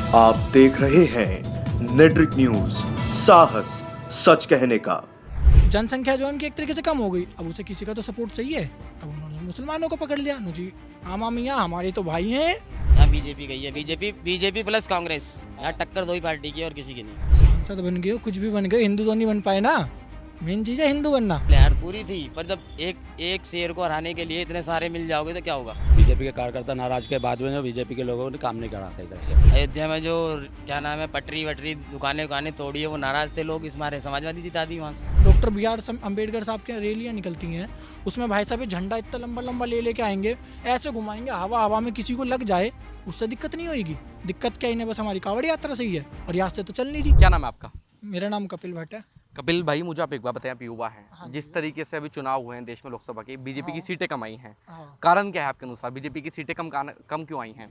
आप देख रहे हैं नेट्रिक न्यूज, साहस सच कहने का। जनसंख्या जो है उनकी एक तरीके से कम हो गई। अब उसे किसी का तो सपोर्ट चाहिए। अब उन्होंने मुसलमानों को पकड़ लिया। जी आमा मियाँ हमारे तो भाई हैं। यहाँ बीजेपी गई है, बीजेपी प्लस कांग्रेस। यहाँ टक्कर दो ही पार्टी की और किसी की नहीं। सांसद बन गए हो, कुछ भी बन गए, हिंदू तो नहीं बन पाए ना। मेन चीज़ है हिंदू बनना। लहर पूरी थी, पर जब एक शेर को हराने के लिए इतने सारे मिल जाओगे तो क्या होगा। बीजेपी के कार्यकर्ता नाराज के बाद में जो बीजेपी के लोगों ने काम नहीं करा सही तरह से। अयोध्या में जो क्या नाम है पटरी वटरी दुकानें तोड़ी है, वो नाराज थे लोग, इस मारे समाजवादी जिता दी वहाँ से। Doctor B R. अम्बेडकर साहब की रैलियाँ निकलती हैं, उसमें भाई साहब ये झंडा इतना लंबा लंबा लेके आएंगे, ऐसे घुमाएंगे, हवा में किसी को लग जाए उससे दिक्कत नहीं होगी। दिक्कत क्या, इन्हें बस हमारी कांवड़ यात्रा सही है और यहाँ से तो चल नहीं रही। क्या नाम है आपका? मेरा नाम कपिल भट्ट है। कपिल भाई, मुझे आप एक बात बताएं, आप युवा हैं। हाँ, जिस तरीके से अभी चुनाव हुए हैं देश में लोकसभा के, बीजेपी की सीटें कम आई हैं, हाँ। कारण क्या है आपके अनुसार? बीजेपी की सीटें कम क्यों आई हैं?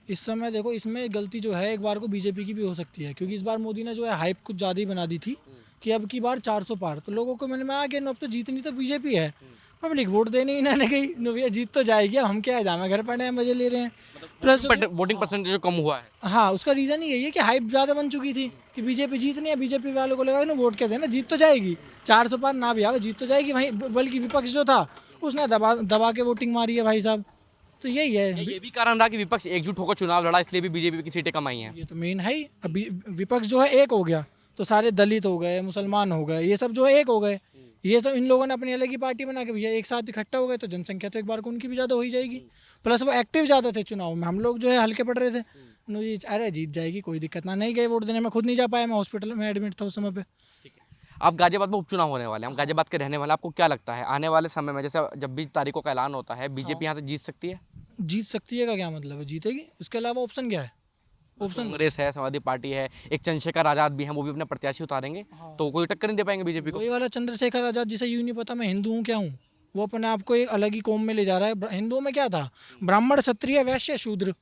इस समय देखो, इसमें गलती जो है एक बार को बीजेपी की भी हो सकती है, क्योंकि इस बार मोदी ने जो है हाइप कुछ ज़्यादा ही बना दी थी कि अब की बार 400 पार, तो लोगों को मन में आ गया अब तो जीतनी तो बीजेपी है। पब्लिक वोट देने ही ना गई, नो भैया जीत तो जाएगी, अब हम क्या है जाना घर पड़े हैं, मजे ले रहे हैं। प्लस वोटिंग परसेंटेज जो कम हुआ है, हाँ, उसका रीज़न ही यही है कि हाइप ज़्यादा बन चुकी थी कि बीजेपी जीतनी है। बीजेपी वालों को लगा ना वोट क्या देना, जीत तो जाएगी, 400 पार ना भी आवे जीत तो जाएगी भाई। बल्कि विपक्ष जो था उसने दबा के वोटिंग मारी है भाई साहब। तो यही है। ये भी कारण रहा कि विपक्ष एकजुट होकर चुनाव लड़ा, इसलिए भी बीजेपी की सीटें कम आई हैं। ये तो मेन है ही। अभी विपक्ष जो है एक हो गया तो सारे दलित हो गए, मुसलमान हो गए, ये सब जो है एक हो गए। ये सब इन लोगों ने अपनी अलग ही पार्टी बना के भैया एक साथ इकट्ठा हो गए, तो जनसंख्या तो एक बार को उनकी भी ज़्यादा हो ही जाएगी। प्लस वो एक्टिव ज़्यादा थे चुनाव में, हम लोग जो है हल्के पड़ रहे थे। नो जी अरे जीत जाएगी, कोई दिक्कत ना, नहीं गए वोट देने में, खुद नहीं जा पाया, मैं हॉस्पिटल में एडमिट था उस समय पे। अब गाजियाबाद में उपचुनाव होने वाले हैं, हम गाजियाबाद के रहने वाले, आपको क्या लगता है आने वाले समय में, जैसे जब 20 तारीखों का ऐलान होता है, बीजेपी यहाँ से जीत सकती है? जीत सकती है का क्या मतलब है? जीतेगी, उसके अलावा ऑप्शन क्या है? ऑप्शन कांग्रेस है, समाजवादी पार्टी है, एक चंद्रशेखर आजाद भी हैं, वो भी अपने प्रत्याशी उतारेंगे। तो कोई टक्कर नहीं दे पाएंगे बीजेपी को। वही वाला चंद्रशेखर आजाद जिसे यूँ नहीं पता मैं हिंदू हूँ क्या हूँ, वो अपने आप को एक अलग ही कौम में ले जा रहा है। हिंदुओं में क्या था, ब्राह्मण क्षत्रिय वैश्य शूद्र,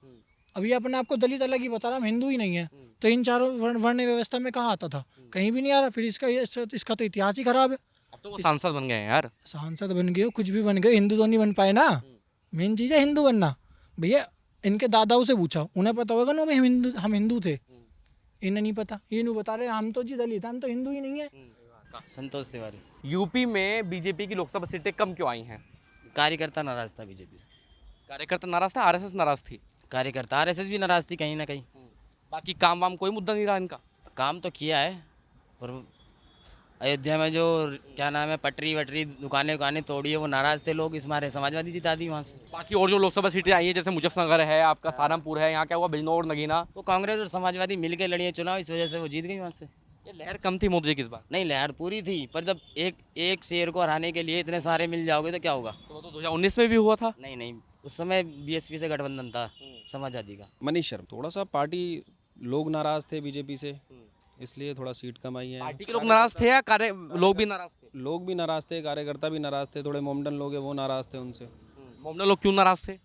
अभी अपने आप को दलित अलग ही बता रहा, हम हिंदू ही नहीं है। तो इन चारों वर्ण व्यवस्था में कहाँ आता था? कहीं भी नहीं आ रहा। फिर इसका तो इतिहास ही खराब है। अब तो वो सांसद बन गए हैं यार। सांसद बन गए हो, कुछ भी बन गए, हिंदू तो नहीं बन पाए ना। मेन चीज़ है हिंदू बनना। भैया इनके दादाओं से पूछा, उन्हें पता होगा ना भाई हम हिंदू थे। इन्हें नहीं पता, ये नहीं बता रहे हम तो जी दलित, हम तो हिंदू ही नहीं है। संतोष तिवारी। यूपी में बीजेपी की लोकसभा सीटें कम क्यों आई हैं? कार्यकर्ता नाराज था बीजेपी से। कार्यकर्ता नाराज था, आरएसएस नाराज थी? कार्यकर्ता आरएसएस भी नाराज थी कहीं ना कहीं। बाकी काम वाम कोई मुद्दा नहीं रहा इनका? काम तो किया है, पर अयोध्या में जो क्या नाम है पटरी वटरी दुकानें तोड़ी है, वो नाराज थे लोग, इस मारे समाजवादी जिता दी वहाँ से। बाकी और जो लोकसभा सीटें आई हैं, जैसे मुजफ्फरनगर है, आपका सहारनपुर है, यहाँ क्या हुआ, बिजनौर, नगीना, वो कांग्रेस और समाजवादी मिलकर लड़ी है चुनाव, इस वजह से वो जीत गई वहाँ से। ये लहर कम थी मोदी जी की इस बार? नहीं, लहर पूरी थी, पर जब एक शेर को हराने के लिए इतने सारे मिल जाओगे तो क्या होगा। तो वो तो 2019 में भी हुआ था। नहीं, उस समय बीएसपी से गठबंधन था समाजवादी का। मनीष शर्मा, थोड़ा सा पार्टी लोग नाराज थे बीजेपी से, इसलिए थोड़ा सीट कम आई है। पार्टी के लोग नाराज थे या कार्य लोग भी नाराज थे? लोग भी नाराज थे, कार्यकर्ता भी नाराज थे, थोड़े मोमडन लोग हैं वो नाराज थे उनसे। मोमडन लोग क्यों नाराज थे?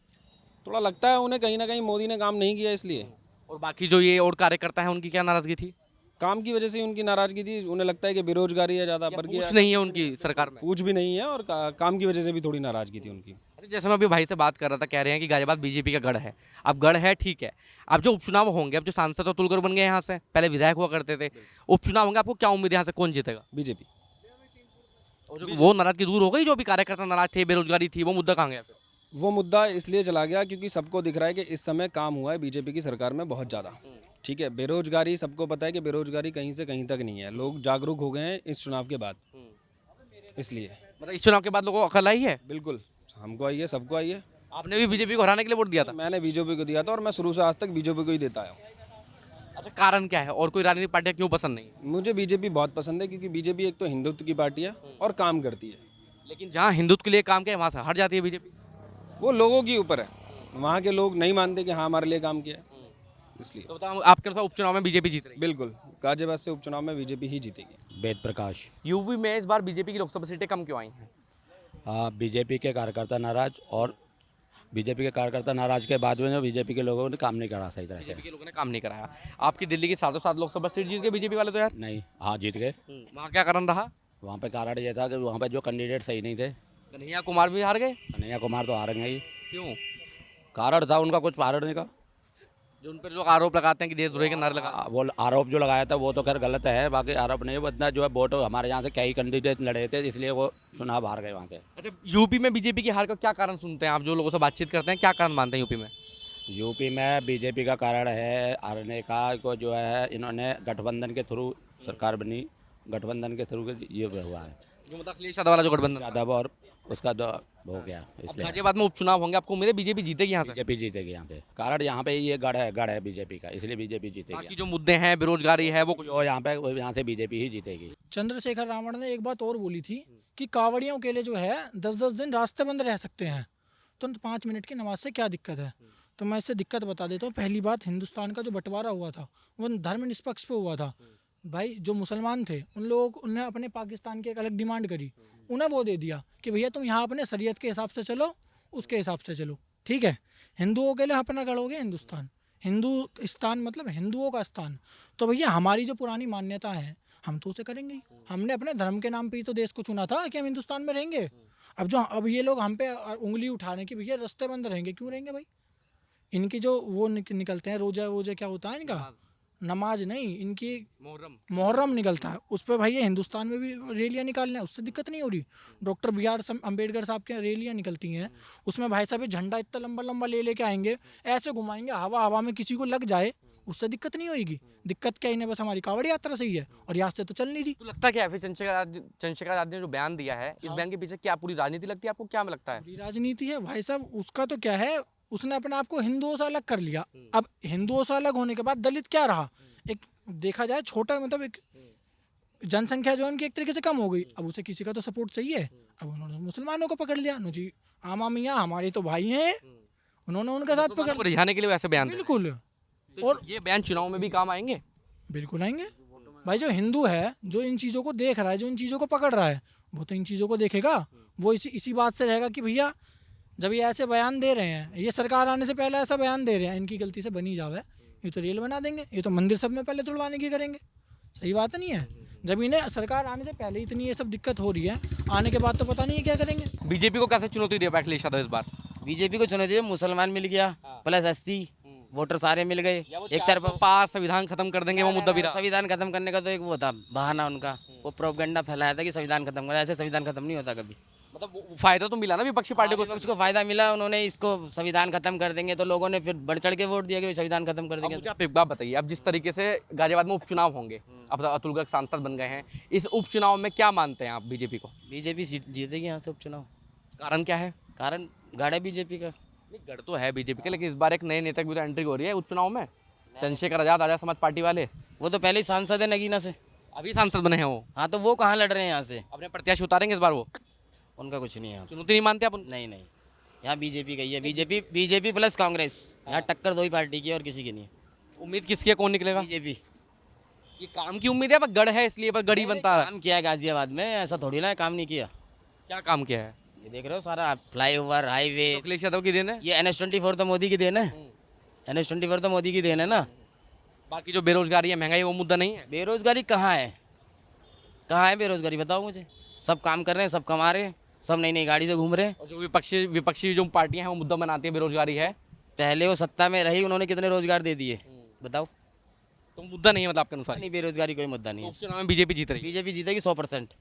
थोड़ा लगता है उन्हें कहीं ना कहीं मोदी ने काम नहीं किया इसलिए। और बाकी जो ये और कार्यकर्ता है उनकी क्या नाराजगी थी? काम की वजह से उनकी नाराजगी थी। उन्हें लगता है कि बेरोजगारी है ज़्यादा बढ़ गया, कुछ नहीं है उनकी सरकार में? पूछ भी नहीं है, और काम की वजह से भी थोड़ी नाराजगी थी उनकी। अच्छा, जैसे मैं अभी भाई से बात कर रहा था, कह रहे हैं कि गाजियाबाद बीजेपी का गढ़ है। अब गढ़ है, ठीक है, अब जो उपचुनाव होंगे, अब जो सांसद तो तुलकर बन गए यहाँ से, पहले विधायक हुआ करते थे, उपचुनाव होंगे, आपको क्या उम्मीद है यहाँ से कौन जीतेगा? बीजेपी। और जो वो नाराजगी दूर हो गई, जो भी कार्यकर्ता नाराज थे, बेरोजगारी थी, वो मुद्दा कहाँ गया फिर? वो मुद्दा इसलिए चला गया क्योंकि सबको दिख रहा है कि इस समय काम हुआ है बीजेपी की सरकार में बहुत ज़्यादा। ठीक है, बेरोजगारी सबको पता है कि बेरोजगारी कहीं से कहीं तक नहीं है, लोग जागरूक हो गए हैं इस चुनाव के बाद, इसलिए। मतलब इस चुनाव के बाद लोगों को अकल आई है? बिल्कुल, हमको आई है, सबको आई है। आपने भी बीजेपी को हराने के लिए वोट दिया था? मैंने बीजेपी को दिया था और मैं शुरू से आज तक बीजेपी को ही देता आया हूँ। अच्छा, कारण क्या है और कोई राजनीतिक पार्टियां क्यों पसंद नहीं? मुझे बीजेपी बहुत पसंद है क्योंकि बीजेपी एक तो हिंदुत्व की पार्टी है और काम करती है। लेकिन जहाँ हिंदुत्व के लिए काम किया वहाँ से हट जाती है बीजेपी। वो लोगों के ऊपर है, वहाँ के लोग नहीं मानते कि हाँ हमारे लिए काम किया है, इसलिए। तो बताओ, आपके अनुसार उपचुनाव में बीजेपी जीत रही है? बिल्कुल, गाजियाबाद से उपचुनाव में बीजेपी ही जीतेगी। वेद प्रकाश। यूपी में इस बार बीजेपी की लोकसभा सीटें कम क्यों आई हैं? बीजेपी के कार्यकर्ता नाराज, और बीजेपी के कार्यकर्ता नाराज के बाद में जो बीजेपी के लोगों ने काम नहीं करा सही तरह से। बीजेपी के लोगों ने काम नहीं कराया। आपकी दिल्ली की 7 लोकसभा सीट जीत गए बीजेपी वाले तो यार। नहीं, हाँ जीत गए। वहाँ क्या कारण रहा? वहाँ पे कारण ये था कि वहाँ पे जो कैंडिडेट सही नहीं थे। कन्हैया कुमार भी हार गए? कन्हैया कुमार तो हारेंगे ही। क्यों? कारण था उनका कुछ पारण का। जो उन पर लोग आरोप लगाते हैं कि देशद्रोही के नारे लगा। वो आरोप जो लगाया था वो तो खैर गलत है, बाकी आरोप नहीं, बदला जो है वोट हमारे यहाँ से कई कैंडिडेट लड़े थे, इसलिए वो चुनाव हार गए वहाँ से। अच्छा, यूपी में बीजेपी की हार का क्या कारण सुनते हैं आप? जो लोगों से बातचीत करते हैं, क्या कारण मानते हैं यूपी में? यूपी में बीजेपी का कारण है हारने का, को जो है इन्होंने गठबंधन के थ्रू सरकार बनी, गठबंधन के थ्रू ये हुआ है, जो मतलब अखिलेश यादव वाला जो गठबंधन। यादव और उसका हो गया, इसलिए गाजियाबाद में उपचुनाव होंगे, आपको उम्मीद है बीजेपी जीतेगी यहाँ से? बीजेपी जीतेगी यहाँ पे। कारण यहाँ पे ये गढ़ है बीजेपी का, इसलिए बीजेपी जीतेगी। बाकी जो मुद्दे हैं, बेरोजगारी है, वो कुछ जो यहाँ पे यहाँ से बीजेपी ही जीतेगी। चंद्रशेखर रावण ने एक बात और बोली थी कि कांवड़ियों के लिए जो है 10-10 दिन रास्ते बंद रह सकते हैं, तो 5 मिनट की नमाज से क्या दिक्कत है? तो मैं इससे दिक्कत बता देता हूँ। पहली बात, हिंदुस्तान का जो बंटवारा हुआ था वो धर्म निष्पक्ष पे हुआ था। भाई जो मुसलमान थे उन लोग, उन्हें अपने पाकिस्तान की एक अलग डिमांड करी, उन्हें वो दे दिया कि भैया तुम यहाँ अपने शरीयत के हिसाब से चलो, उसके हिसाब से चलो, ठीक है। हिंदुओं के लिए अपना गढ़ोगे हिंदुस्तान, हिंदुस्तान मतलब हिंदुओं का स्थान, तो भैया हमारी जो पुरानी मान्यता है हम तो उसे करेंगे ही। हमने अपने धर्म के नाम पे ही तो देश को चुना था कि हम हिंदुस्तान में रहेंगे। अब ये लोग हम पे उंगली उठाने की, भैया रास्ते बंद रहेंगे, क्यों रहेंगे भाई? इनकी जो वो निकलते हैं रोजा वोजा, क्या होता है इनका, नमाज नहीं, इनकी मुहर्रम निकलता है, उस पर भाई ये हिंदुस्तान में भी रैलियाँ निकालना है, उससे दिक्कत नहीं हो रही। Doctor B.R. अम्बेडकर साहब की रैलियाँ निकलती हैं, उसमें भाई साहब ये झंडा इतना लंबा लंबा लेके आएंगे, ऐसे घुमाएंगे, हवा में किसी को लग जाए, उससे दिक्कत नहीं होगी। दिक्कत क्या, इन्हें बस हमारी कांवड़ यात्रा सही है और यहाँ से तो चल नहीं रही। तो लगता क्या है फिर चंद्रशेखर आजाद ने जो बयान दिया है, इस बयान के पीछे क्या पूरी राजनीति लगती है आपको? क्या में लगता है पूरी राजनीति है भाई साहब। उसका तो क्या है, उसने अपने आप को हिंदुओं से अलग कर लिया। अब हिंदुओं से अलग होने के बाद दलित क्या रहा, एक देखा जाए छोटा, मतलब एक जनसंख्या जो उनकी एक तरीके से कम हो गई। अब उसे किसी का तो सपोर्ट चाहिए, अब उन्होंने मुसलमानों को पकड़ लिया। नो जी, आमा मियाँ हमारे तो भाई हैं, उन्होंने उनके साथ पकड़ को रिझाने के लिए वैसे बयान दे रहे बिल्कुल। हैं। और ये बयान चुनाव में भी काम आएंगे? बिल्कुल आएंगे भाई। जो हिंदू है, जो इन चीज़ों को देख रहा है, जो इन चीज़ों को पकड़ रहा है, वो तो इन चीज़ों को देखेगा। वो इसी बात से रहेगा कि भैया जब ये ऐसे बयान दे रहे हैं, ये सरकार आने से पहले ऐसा बयान दे रहे हैं, इनकी गलती से बनी जावे, ये तो रेल बना देंगे, ये तो मंदिर सब में पहले तोड़वाने की करेंगे। सही बात नहीं है? जब इन्हें सरकार आने से पहले इतनी ये सब दिक्कत हो रही है, आने के बाद तो पता नहीं है क्या करेंगे। बीजेपी को कैसे चुनौती दे पाए अखिलेश यादव इस बार? बीजेपी को चुनौती दी, मुसलमान मिल गया प्लस 80 वोटर सारे मिल गए एक तरफ। पार संविधान खत्म कर देंगे, वो मुद्दा भी रहा। संविधान खत्म करने का तो एक वो था बहाना उनका, वो प्रोपेगेंडा फैलाया था कि संविधान खत्म कर, ऐसे संविधान खत्म नहीं होता कभी। मतलब फायदा तो मिला ना विपक्षी पार्टी को? उसको फायदा मिला, उन्होंने इसको संविधान खत्म कर देंगे, तो लोगों ने फिर बढ़ चढ़ के वोट दिया कि संविधान खत्म कर अब देंगे। मुझे आप एक बात बताइए, अब जिस तरीके से गाजियाबाद में उपचुनाव होंगे, अब अतुल गर्ग सांसद बन गए हैं, इस उपचुनाव में क्या मानते हैं आप बीजेपी को? बीजेपी सीट जीतेगी यहाँ से उपचुनाव। कारण क्या है? कारण गढ़ है बीजेपी का। नहीं, गढ़ तो है बीजेपी का, लेकिन इस बार एक नए नेता की भी तो एंट्री हो रही है उपचुनाव में। चंद्रशेखर आजाद, आजाद समाज पार्टी वाले, वो तो पहले ही सांसद है नगीना से। अभी सांसद बने हैं वो। हाँ, तो वो कहाँ लड़ रहे हैं यहाँ से? अपने प्रत्याशी उतारेंगे इस बार वो? उनका कुछ नहीं है। चुनौती नहीं मानते आप? नहीं, यहाँ बीजेपी का ही है। बीजेपी प्लस कांग्रेस, यहाँ टक्कर दो ही पार्टी की है और किसी की नहीं है। उम्मीद किसकी है, कौन निकलेगा? बीजेपी। ये काम की उम्मीद है, पर गढ़ है इसलिए बस गढ़ी बनता है। काम किया है गाजियाबाद में, ऐसा थोड़ी ना है काम नहीं किया। क्या काम किया है? ये देख रहे हो सारा फ्लाईओवर, हाईवे, अखिलेश यादव की देन है। ये NH-24 तो मोदी की देन है। NH-24 तो मोदी की देन है ना। बाकी जो बेरोजगारी है, महंगाई, वो मुद्दा नहीं है। बेरोजगारी कहाँ है? कहाँ है बेरोजगारी, बताओ मुझे। सब काम कर रहे हैं, सब कमा रहे हैं, सब नई नई गाड़ी से घूम रहे हैं। और जो विपक्षी जो पार्टियां हैं वो मुद्दा बनाती है बेरोजगारी है। पहले वो सत्ता में रही, उन्होंने कितने रोजगार दे दिए बताओ। तो मुद्दा नहीं है मतलब आपके अनुसार? नहीं, बेरोजगारी कोई मुद्दा नहीं है। उपचुनाव में बीजेपी जीत रही है। बीजेपी जीतेगी 100%।